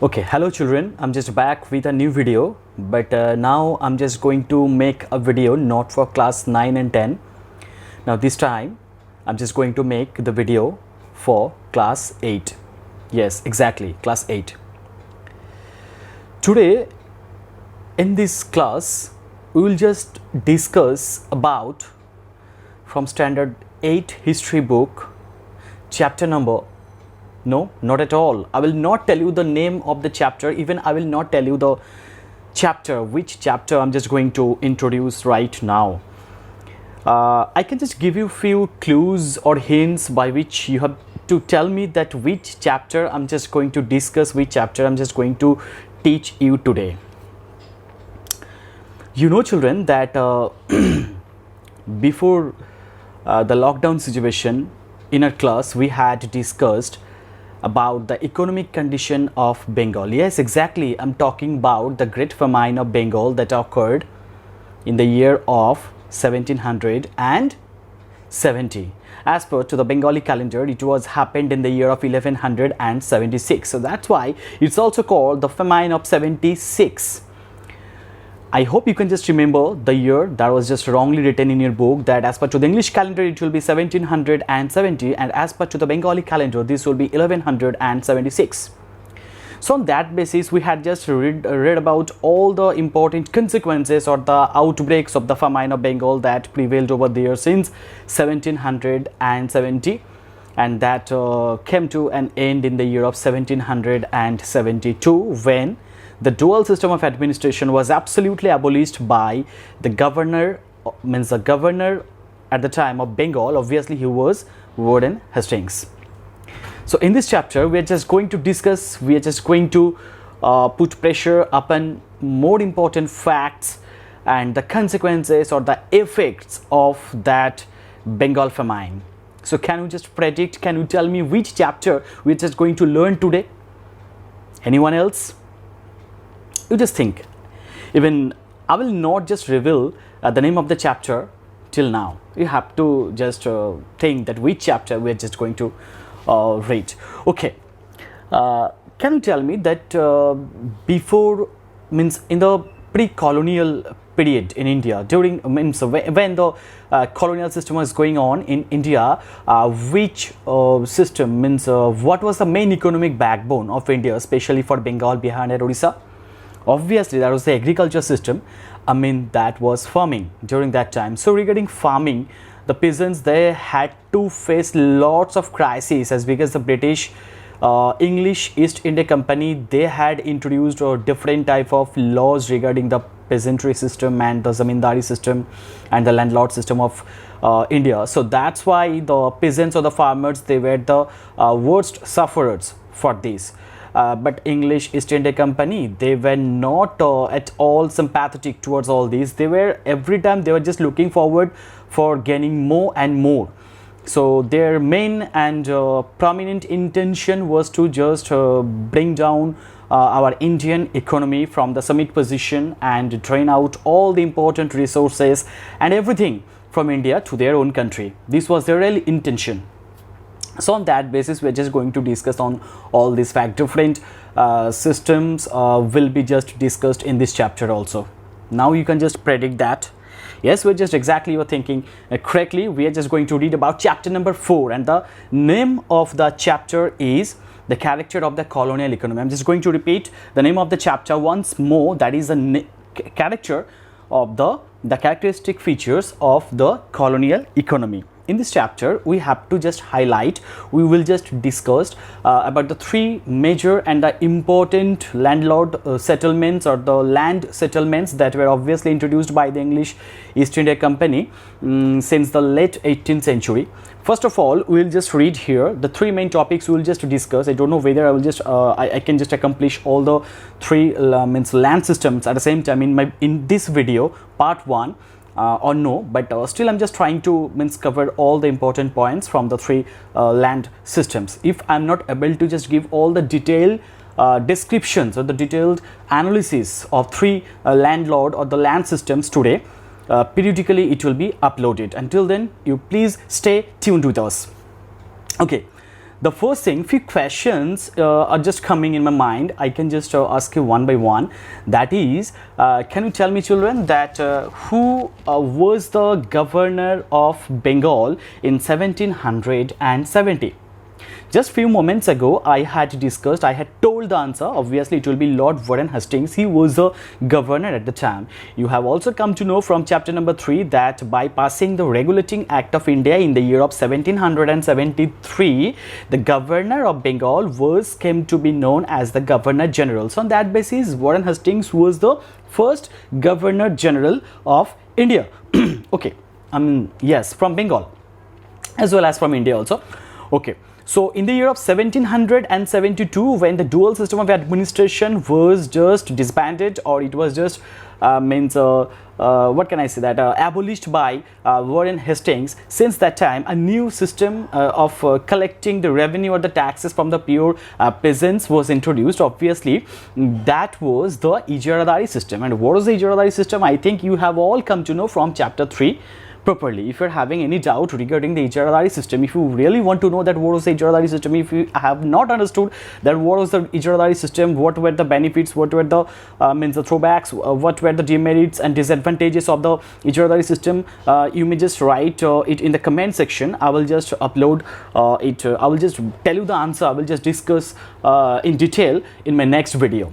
Okay, hello children, I'm just back with a new video, but now I'm just going to make a video not for class 9 and 10. Now this time I'm just going to make the video for class 8. Yes, exactly, class 8. Today in this class we will just discuss about from standard 8 history book chapter number. No, not at all. I will not tell you the name of the chapter. Even I will not tell you the chapter, which chapter I'm just going to introduce right now. I can just give you few clues or hints by which you have to tell me that which chapter I'm just going to discuss, which chapter I'm just going to teach you today. You know children that before the lockdown situation in our class we had discussed about the economic condition of Bengal. Yes, exactly. I'm talking about the Great Famine of Bengal that occurred in the year of 1770. As per to the Bengali calendar, it was happened in the year of 1176. So that's why it's also called the Famine of 76. I hope you can just remember the year that was just wrongly written in your book, that as per to the English calendar it will be 1770 and as per to the Bengali calendar this will be 1176. So on that basis we had just read about all the important consequences or the outbreaks of the famine of Bengal that prevailed over there since 1770 and that came to an end in the year of 1772 when the dual system of administration was absolutely abolished by the governor, at the time of Bengal. Obviously he was Warden Hastings. So in this chapter we are just going to discuss, we are just going to put pressure upon more important facts and the consequences or the effects of that Bengal famine. So can you just predict, can you tell me which chapter we are just going to learn today? Anyone else? You just think. Even I will not just reveal the name of the chapter till now. You have to just think that which chapter we are just going to read. Okay, can you tell me that before, means in the pre-colonial period in India, during when the colonial system was going on in India, which system, means what was the main economic backbone of India, especially for Bengal, Bihar and Orissa? Obviously that was the agriculture system. I mean that was farming during that time. So regarding farming, the peasants, they had to face lots of crises as because the British English East India Company, they had introduced different type of laws regarding the peasantry system and the zamindari system and the landlord system of India. So that's why the peasants or the farmers, they were the worst sufferers for this. But English East India Company, they were not at all sympathetic towards all these. They were every time they were just looking forward for gaining more and more. So their main and prominent intention was to just bring down our Indian economy from the summit position and drain out all the important resources and everything from India to their own country. This was their real intention. So on that basis we are just going to discuss on all these fact. Different systems will be just discussed in this chapter also. Now you can just predict that. Yes, we're just exactly, you're thinking correctly. We are just going to read about chapter number 4 and the name of the chapter is the character of the colonial economy. I'm just going to repeat the name of the chapter once more. That is the character of the characteristic features of the colonial economy. In this chapter we have to just highlight, we will just discuss about the three major and the important landlord settlements or the land settlements that were obviously introduced by the English East India Company since the late 18th century. First of all, we will just read here the three main topics we will just discuss. I don't know whether I will just I can just accomplish all the three means land systems at the same time in this video part 1 or no, but still I'm just trying to cover all the important points from the three land systems. If I'm not able to just give all the detailed descriptions or the detailed analysis of three landlord or the land systems today, periodically it will be uploaded. Until then, you please stay tuned with us. Okay, the first thing, few questions are just coming in my mind. I can just ask you one by one. That is, can you tell me, children, that who was the governor of Bengal in 1770? Just few moments ago, I had told the answer. Obviously, it will be Lord Warren Hastings. He was the governor at the time. You have also come to know from chapter number 3 that by passing the Regulating Act of India in the year of 1773, the governor of Bengal came to be known as the Governor General. So on that basis, Warren Hastings was the first Governor General of India. Okay, yes, from Bengal as well as from India also. Okay. So in the year of 1772, when the dual system of administration was just disbanded, or it was just what can I say, that abolished by Warren Hastings, since that time a new system of collecting the revenue or the taxes from the pure peasants was introduced. Obviously, that was the Ijaradari system. And what was the Ijaradari system? I think you have all come to know from chapter 3 properly. If you're having any doubt regarding the Ijaradari system, if you really want to know that what was the Ijaradari system, if you have not understood that what was the Ijaradari system, what were the benefits, what were the the throwbacks, what were the demerits and disadvantages of the Ijaradari system, you may just write it in the comment section. I will just upload it. I will just tell you the answer. I will just discuss in detail in my next video.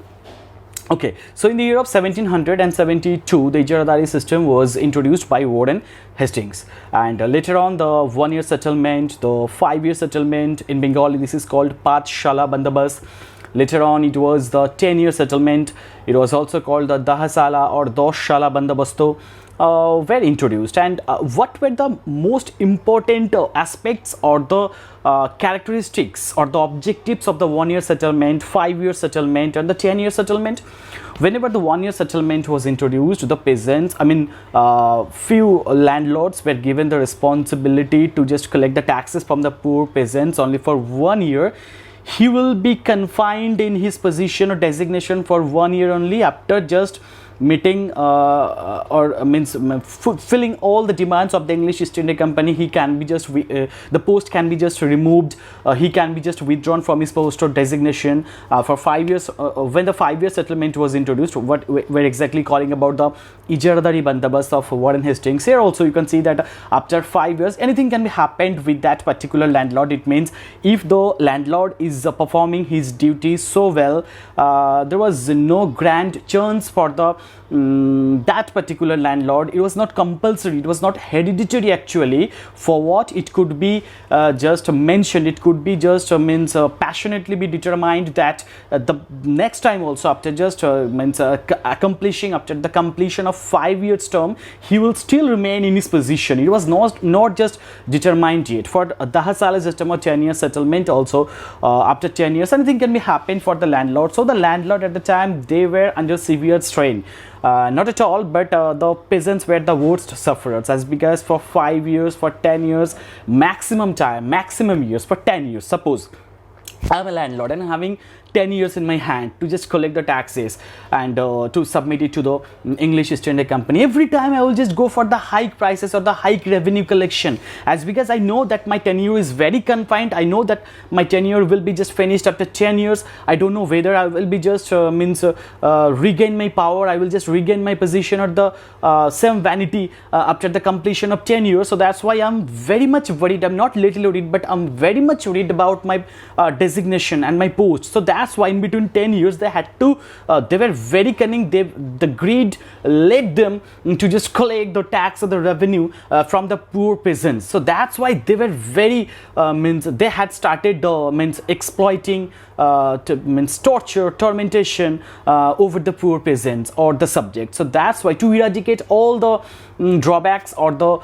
Okay, so in the year of 1772, the Ijaradari system was introduced by Warren Hastings, and later on the 1-year settlement, the 5-year settlement in Bengali, this is called Pathshala Bandobast. Later on, it was the 10-year settlement. It was also called the Dahasala or Dosshala Bandobasto. Were introduced, and what were the most important aspects or the characteristics or the objectives of the 1-year settlement, 5-year settlement and the 10-year settlement? Whenever the 1-year settlement was introduced, the peasants, few landlords were given the responsibility to just collect the taxes from the poor peasants only for 1 year. He will be confined in his position or designation for 1 year only. After just meeting fulfilling all the demands of the English East India Company, he can be just the post can be just removed. He can be just withdrawn from his post or designation for 5 years. When the 5-year settlement was introduced, what we're exactly calling about the Ijaradari Bandobast of Warren Hastings. Here also you can see that after 5 years, anything can be happened with that particular landlord. It means if the landlord is performing his duties so well, there was no grand chance for the that particular landlord. It was not compulsory, it was not hereditary actually. For what it could be just mentioned, it could be just passionately be determined that the next time also, after just accomplishing, after the completion of 5 years term, he will still remain in his position. It was not just determined yet. For the Dahasala system or 10-year settlement also, after 10 years anything can be happened for the landlord. So the landlord at the time, they were under severe strain. Not at all, but the peasants were the worst sufferers, as because for 5 years, for 10 years, maximum years, for 10 years, suppose I'm a landlord and having 10 years in my hand to just collect the taxes and to submit it to the English East India Company. Every time I will just go for the high prices or the high revenue collection, as because I know that my tenure is very confined. I know that my tenure will be just finished after 10 years. I don't know whether I will be just regain my power. I will just regain my position or the same vanity after the completion of 10 years. So that's why I'm very much worried. I'm not little worried, but I'm very much worried about my designation and my post. So that's why in between 10 years they had to they were very cunning. The greed led them to just collect the tax or the revenue from the poor peasants. So that's why they were very they had started exploiting torture, tormentation over the poor peasants or the subjects. So that's why, to eradicate all the drawbacks or the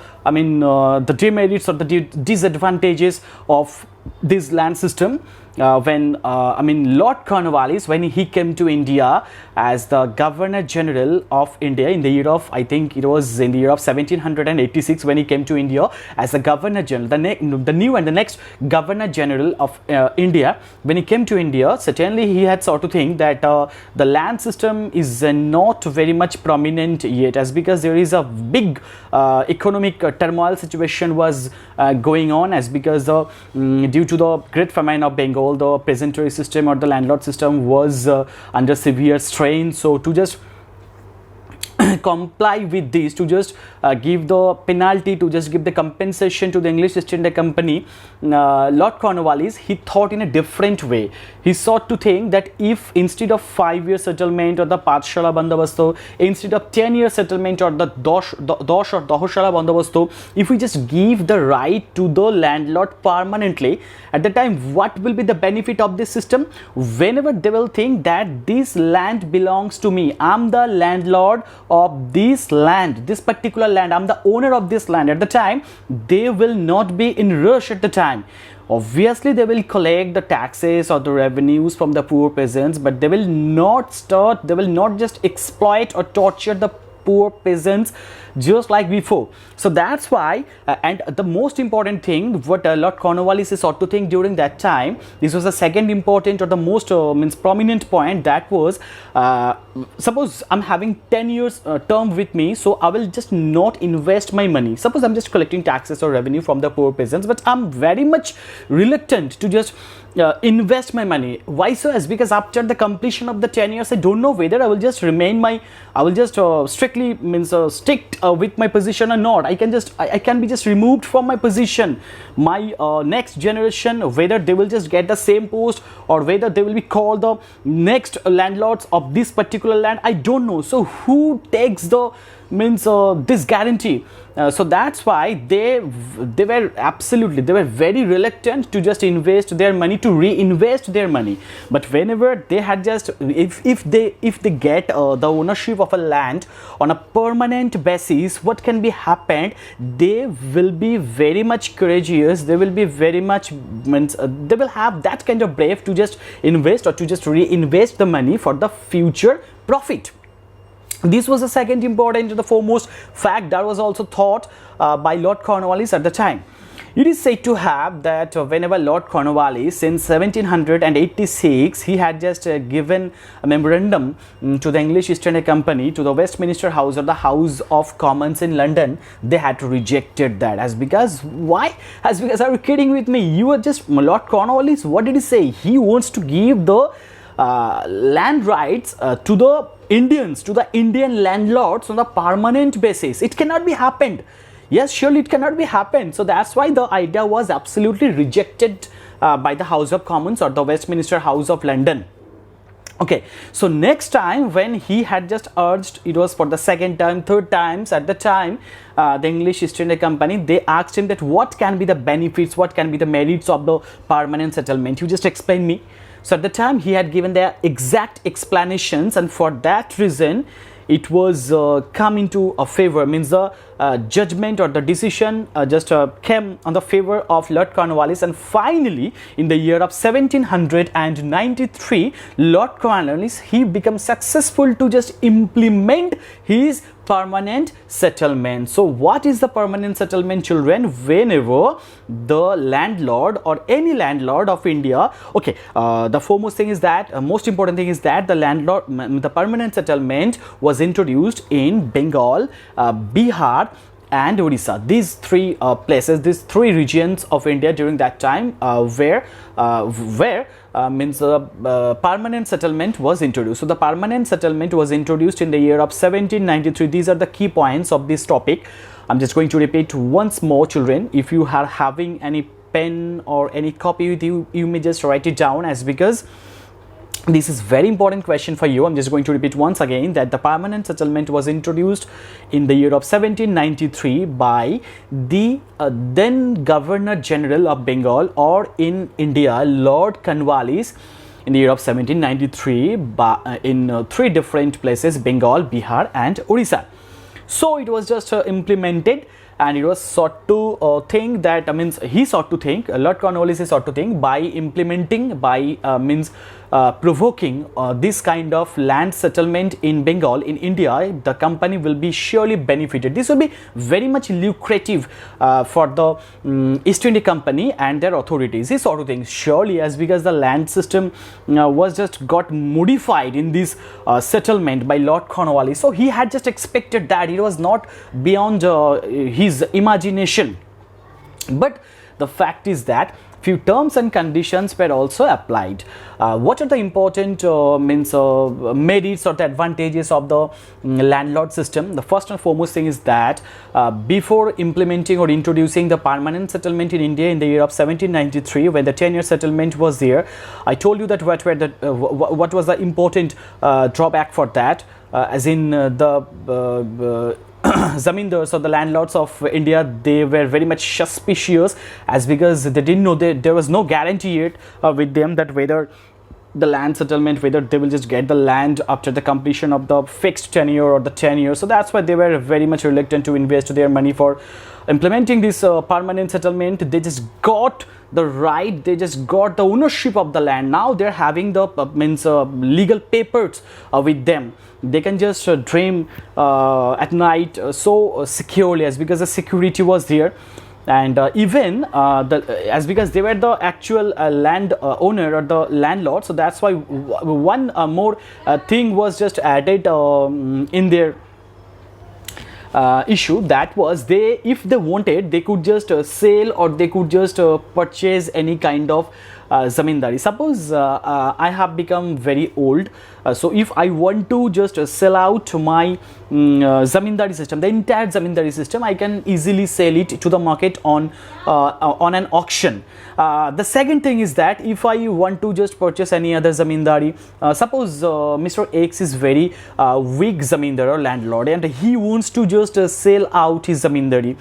demerits or the disadvantages of this land system, Lord Cornwallis, when he came to India as the Governor General of India in the year of, I think it was in the year of 1786, when he came to India as the Governor General, the new and the next Governor General of India. When he came to India, certainly he had sort of think that the land system is not very much prominent yet, as because there is a big economic turmoil situation was going on, as because due to the Great Famine of Bengal, the peasantry system or the landlord system was under severe strain. So to just comply with this, to just give the penalty, to just give the compensation to the English East India Company, Lord Cornwallis, he thought in a different way. He sought to think that if instead of 5-year settlement or the Pathshala Bandabasto, instead of 10-year settlement or the Dosh or Dahoshala Bandabasto, if we just give the right to the landlord permanently, at the time what will be the benefit of this system? Whenever they will think that this land belongs to me, I'm the landlord of this land, this particular land, I'm the owner of this land, at the time they will not be in rush at the time. Obviously they will collect the taxes or the revenues from the poor peasants, but they will not just exploit or torture the poor peasants just like before. So that's why and the most important thing what Lord Cornwallis is ought to think during that time, this was the second important or the most prominent point, that was suppose I'm having 10 years term with me, so I will just not invest my money. Suppose I'm just collecting taxes or revenue from the poor peasants, but I'm very much reluctant to just invest my money. Why so? As because after the completion of the 10 years, I don't know whether I will just strictly stick with my position or not. I can be just removed from my position. My next generation, whether they will just get the same post or whether they will be called the next landlords of this particular land, I don't know. So who takes the this guarantee? So that's why they were very reluctant to just invest their money, to reinvest their money. But whenever they had just if they get the ownership of a land on a permanent basis, what can be happened? They will be very much courageous. They will be very much they will have that kind of brave to just invest or to just reinvest the money for the future profit. This was the second important, the foremost fact that was also thought by Lord Cornwallis at the time. It is said to have that whenever Lord Cornwallis in 1786, he had just given a memorandum to the English East India Company, to the Westminster House or the House of Commons in London, they had rejected that. As because why? As because, are you kidding with me? You are just Lord Cornwallis. What did he say? He wants to give the land rights to the Indians, to the Indian landlords on a permanent basis. It cannot be happened. Yes, surely it cannot be happened. So that's why the idea was absolutely rejected by the House of Commons or the Westminster House of London. Okay, so next time when he had just urged, it was for the second time, third times at the time, the English East India Company, they asked him that what can be the benefits, what can be the merits of the permanent settlement. You just explain me. So at the time he had given their exact explanations, and for that reason it was come into a favor, the judgment or the decision just came on the favor of Lord Cornwallis. And finally in the year of 1793, Lord Cornwallis, he became successful to just implement his permanent settlement. So what is the permanent settlement, children? Whenever the landlord or any landlord of India, okay, the foremost thing is that most important thing is that the permanent settlement was introduced in Bengal, Bihar and Odisha. These three places, these three regions of India during that time where permanent settlement was introduced. So the permanent settlement was introduced in the year of 1793. These are the key points of this topic. I'm just going to repeat once more, children. If you are having any pen or any copy with you, you may just write it down, as because this is very important question for you. I'm just going to repeat once again that the permanent settlement was introduced in the year of 1793 by the then Governor General of Bengal, or in India, Lord Cornwallis, in the year of 1793 in three different places: Bengal, Bihar and Odisha. So it was just implemented and it was sought to think that Lord Cornwallis is sought to think by implementing provoking this kind of land settlement in Bengal, in India, the company will be surely benefited. This will be very much lucrative for the East India Company and their authorities. This sort of thing, surely, as because the land system was just got modified in this settlement by Lord Cornwallis. So he had just expected that. It was not beyond his imagination. But the fact is that few terms and conditions were also applied. What are the important merits or the advantages of the landlord system? The first and foremost thing is that before implementing or introducing the permanent settlement in India in the year of 1793, when the 10-year settlement was there, I told you that what was the important drawback for that, as in the zamindars or the landlords of India, they were very much suspicious, as because they didn't know that there was no guarantee yet with them that whether the land settlement, whether they will just get the land after the completion of the fixed tenure or the 10 years. So that's why they were very much reluctant to invest their money for implementing this permanent settlement. They just got the right, they just got the ownership of the land. Now they're having the legal papers with them. They can just dream at night so securely, as because the security was there. And even as because they were the actual land owner or the landlord, so that's why one more thing was just added in their issue. That was, if they wanted, they could just sell or they could just purchase any kind of zamindari. Suppose I have become very old, so if I want to just sell out my zamindari system, the entire zamindari system, I can easily sell it to the market on an auction. The second thing is that if I want to just purchase any other zamindari, suppose Mr. X is very weak zamindar or landlord, and he wants to just sell out his zamindari.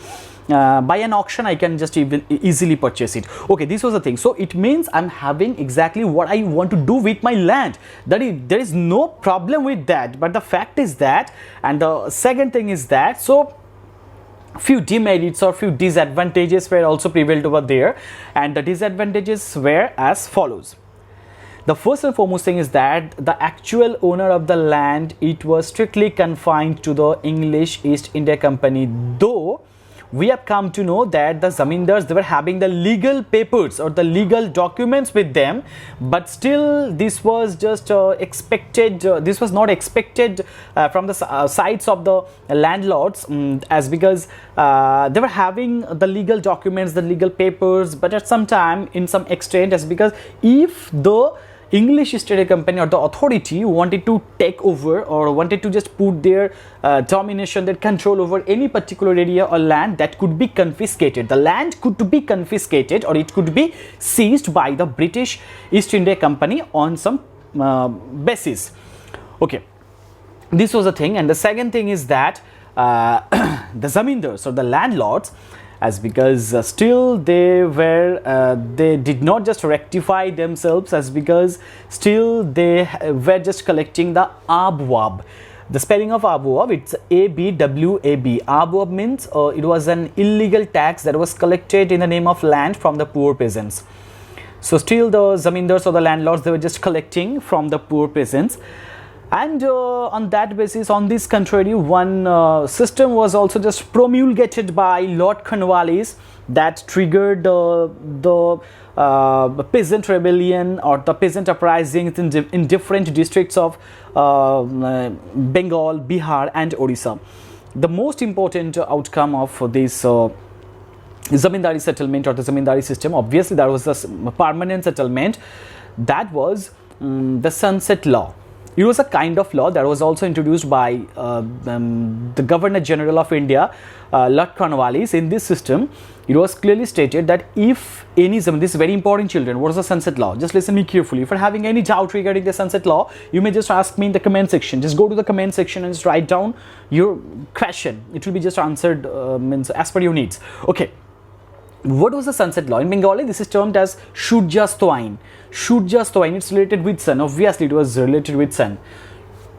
By an auction, I can just easily purchase it. Okay, this was the thing. So it means I'm having exactly what I want to do with my land. There is no problem with that. But the fact is that, and the second thing is that, so few demerits or few disadvantages were also prevailed over there, and the disadvantages were as follows. The first and foremost thing is that the actual owner of the land, it was strictly confined to the English East India Company, though we have come to know that the zamindars, they were having the legal papers or the legal documents with them, but still this was just expected, this was not expected from the sides of the landlords, as because they were having the legal documents, the legal papers, but at some time, in some extent, as because if the English East India Company or the authority wanted to take over or wanted to just put their domination, their control over any particular area or land, that could be confiscated. The land could be confiscated or it could be seized by the British East India Company on some basis. Okay, this was the thing. And the second thing is that the zamindars or the landlords, as because still they did not just rectify themselves, as because still they were just collecting the abwab. The spelling of abwab, it's ABWAB. Abwab means it was an illegal tax that was collected in the name of land from the poor peasants. So still the zamindars or the landlords, they were just collecting from the poor peasants. And on that basis, on this contrary, one system was also just promulgated by Lord Cornwallis that triggered the peasant rebellion or the peasant uprisings in different districts of Bengal, Bihar and Orissa. The most important outcome of this zamindari settlement or the zamindari system, obviously there was a permanent settlement, that was the sunset law. It was a kind of law that was also introduced by the Governor General of India, Lord Cornwallis. In this system, it was clearly stated that if any, this is very important, children, what is the sunset law? Just listen me carefully. If you're having any doubt regarding the sunset law, you may just ask me in the comment section. Just go to the comment section and just write down your question. It will be just answered as per your needs. Okay. What was the sunset law? In Bengali, this is termed as Surjastwain. Surjastwain, it's related with sun. Obviously, it was related with sun.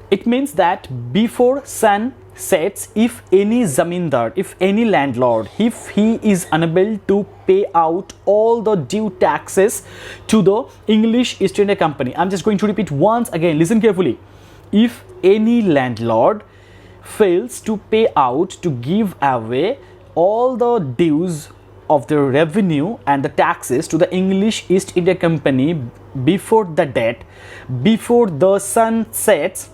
It means that before sun says if any zamindar, if any landlord, if he is unable to pay out all the due taxes to the English East India Company. I'm just going to repeat once again, listen carefully. If any landlord fails to pay out, to give away all the dues of the revenue and the taxes to the English East India Company before the date, before the sun sets,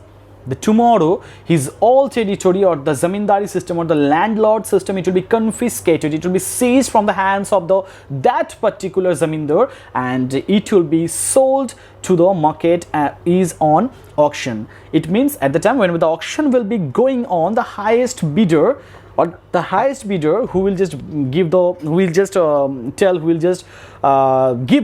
the tomorrow, his all territory or the zamindari system or the landlord system, it will be confiscated, it will be seized from the hands of the that particular zamindar, and it will be sold to the market, is on auction. It means at the time when the auction will be going on, the highest bidder or the highest bidder who will just give the, who will just give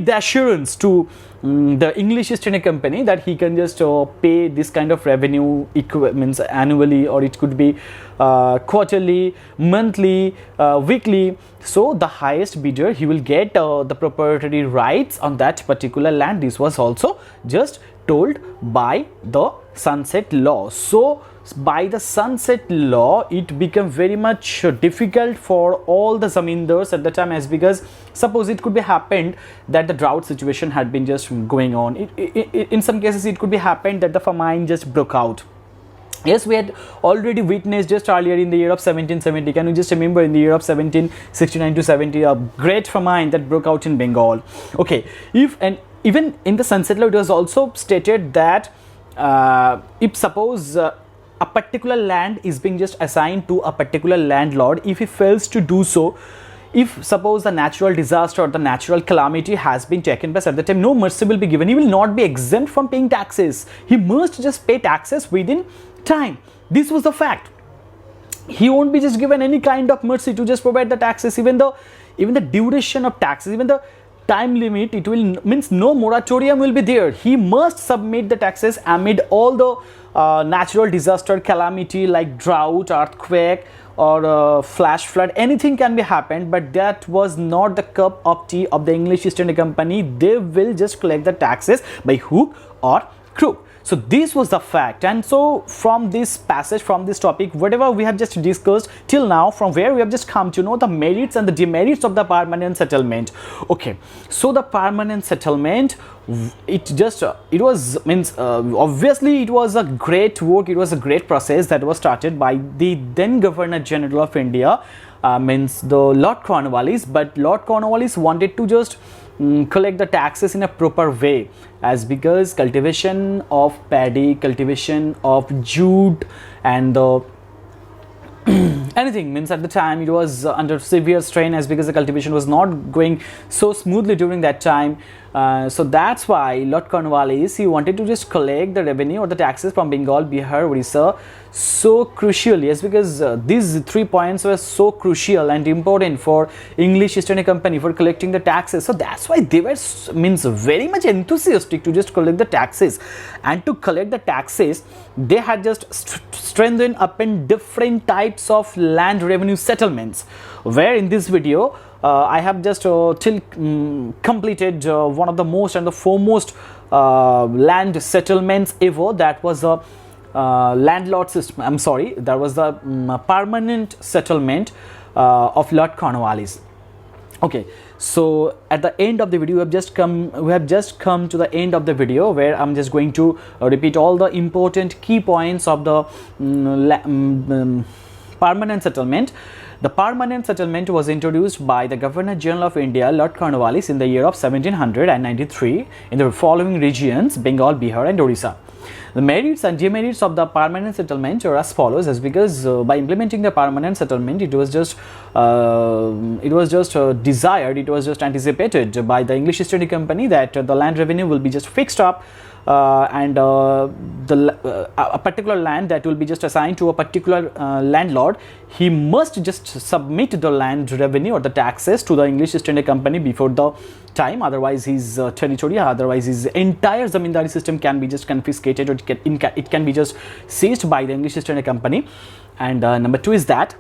the assurance to the English East India Company that he can just pay this kind of revenue, means annually, or it could be quarterly, monthly, weekly. So the highest bidder, he will get the proprietary rights on that particular land. This was also just told by the sunset law. So by the sunset law, it became very much difficult for all the zamindars at the time, as because suppose it could be happened that the drought situation had been just going on. In some cases it could be happened that the famine just broke out. Yes, we had already witnessed just earlier in the year of 1770. Can you just remember in the year of 1769 to 70, a great famine that broke out in Bengal. Okay, even in the sunset law, it was also stated that if suppose a particular land is being just assigned to a particular landlord, if he fails to do so, if suppose the natural disaster or the natural calamity has been taken place at the time, no mercy will be given. He will not be exempt from paying taxes. He must just pay taxes within time. This was the fact. He won't be just given any kind of mercy to just provide the taxes. Even the duration of taxes, even the time limit, it will means no moratorium will be there. He must submit the taxes amid all the natural disaster, calamity like drought, earthquake, or flash flood. Anything can be happened, but that was not the cup of tea of the English East India Company. They will just collect the taxes by hook or crook. So this was the fact. And so from this passage, from this topic, whatever we have just discussed till now, from where we have just come to know the merits and the demerits of the permanent settlement. Okay, so the permanent settlement, obviously it was a great work, it was a great process that was started by the then Governor General of India, the Lord Cornwallis. But Lord Cornwallis wanted to just collect the taxes in a proper way, as because cultivation of paddy, cultivation of jute, and anything, means at the time it was under severe strain, as because the cultivation was not going so smoothly during that time. So that's why Lord Cornwallis, he wanted to just collect the revenue or the taxes from Bengal, Bihar, Orissa so crucially. Yes, because these 3 points were so crucial and important for English East India Company for collecting the taxes. So that's why they were very much enthusiastic to just collect the taxes. And to collect the taxes, they had just strengthened up in different types of land revenue settlements, where in this video I have just completed one of the most and the foremost land settlements ever. That was a landlord system. I'm sorry, that was the permanent settlement of Lord Cornwallis. Okay, so at the end of the video, we have just come to the end of the video, where I'm just going to repeat all the important key points of the permanent settlement. The permanent settlement was introduced by the Governor General of India, Lord Cornwallis, in the year of 1793 in the following regions: Bengal, Bihar, and Orissa. The merits and demerits of the permanent settlement are as follows, as because by implementing the permanent settlement, it was just desired, it was just anticipated by the English East India Company that the land revenue will be just fixed up, and a particular land that will be just assigned to a particular landlord, he must just submit the land revenue or the taxes to the English East India Company before the time. Otherwise his territory, otherwise his entire zamindari system can be just confiscated, or it can be just seized by the English East India Company. And number 2 is that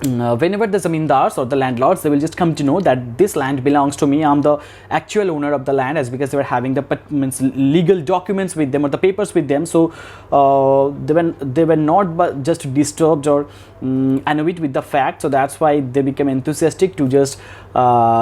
whenever the zamindars or the landlords, they will just come to know that this land belongs to me, I'm the actual owner of the land, as because they were having the means legal documents with them or the papers with them. So they were not but just disturbed or annoyed with the fact. So that's why they became enthusiastic to just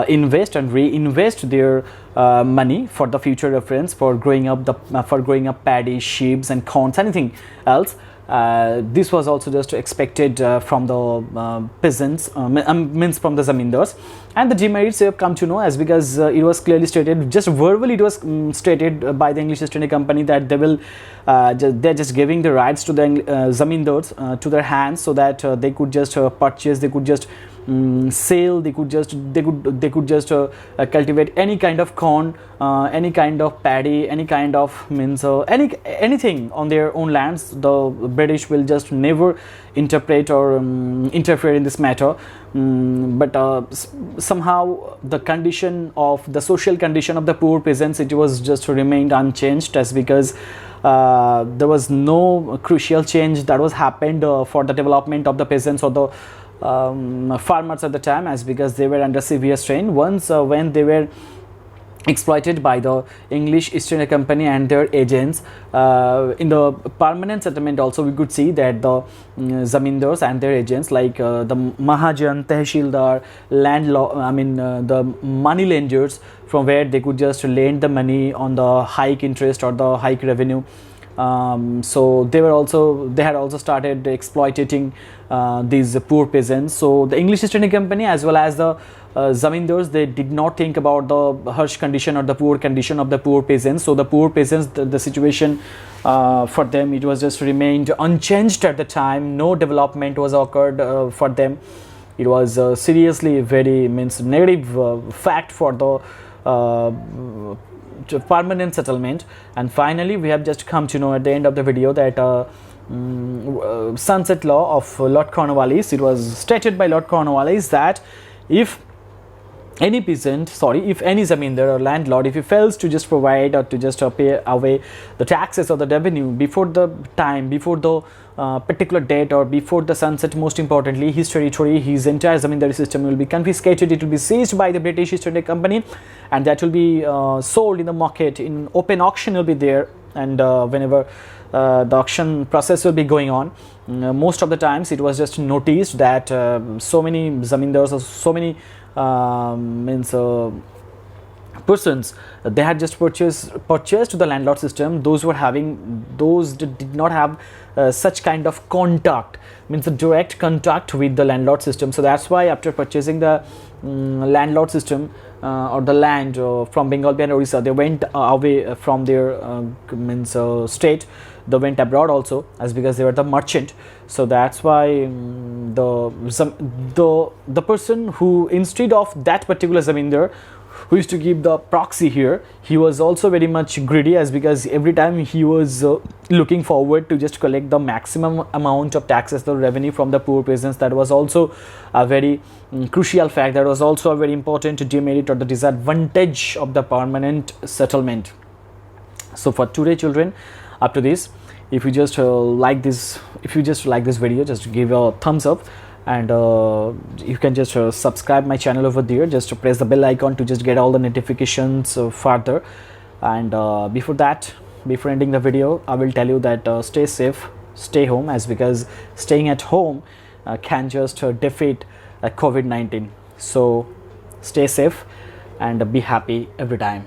invest and reinvest their money for the future reference, for growing up paddy, sheep and corns, anything else. This was also just expected from the peasants, means from the zamindars, and the demerits have come to know, as because it was clearly stated, just verbally it was stated by the English East India Company that they will they're just giving the rights to the zamindars to their hands, so that they could just purchase, they could just sale, they could just cultivate any kind of corn, any kind of paddy, any kind of means anything on their own lands. The British will just never interpret or interfere in this matter. But somehow the social condition of the poor peasants, it was just remained unchanged, as because there was no crucial change that was happened for the development of the peasants or the farmers at the time, as because they were under severe strain once when they were exploited by the English East India Company and their agents. In the permanent settlement also, we could see that the zamindars and their agents, like the Mahajan, Tehsildar, the money lenders, from where they could just lend the money on the hike interest or the hike revenue. So they had also started exploiting these poor peasants. So the English East India Company as well as the zamindars, they did not think about the harsh condition or the poor condition of the poor peasants. So the poor peasants, the situation for them, it was just remained unchanged at the time. No development was occurred for them. It was seriously very negative fact for the permanent settlement. And finally, we have just come to know at the end of the video that sunset law of Lord Cornwallis, it was stated by Lord Cornwallis that if any zamindar or landlord, if he fails to just provide or to just pay away the taxes or the revenue before the particular date or before the sunset, most importantly, his territory, his entire zamindari system will be confiscated. It will be seized by the British East India Company, and that will be sold in the market. In open auction will be there, and whenever the auction process will be going on, most of the times it was just noticed that so many zamindars or so many persons, they had just purchased the landlord system. Those did not have such kind of contact, the direct contact with the landlord system. So that's why after purchasing the landlord system or the land from Bengal and Orissa, they went away from their state. They went abroad also, as because they were the merchant. So that's why the person who, instead of that particular zamindar who used to give the proxy here, he was also very much greedy, as because every time he was looking forward to just collect the maximum amount of taxes, the revenue from the poor peasants. That was also a very crucial fact. That was also a very important demerit or the disadvantage of the permanent settlement. So for today, children, up to this, if you just like this video, just give a thumbs up, and you can just subscribe my channel over there. Just press the bell icon to just get all the notifications further. And before ending the video, I will tell you that stay safe, stay home, as because staying at home can just defeat COVID-19. So stay safe and be happy every time.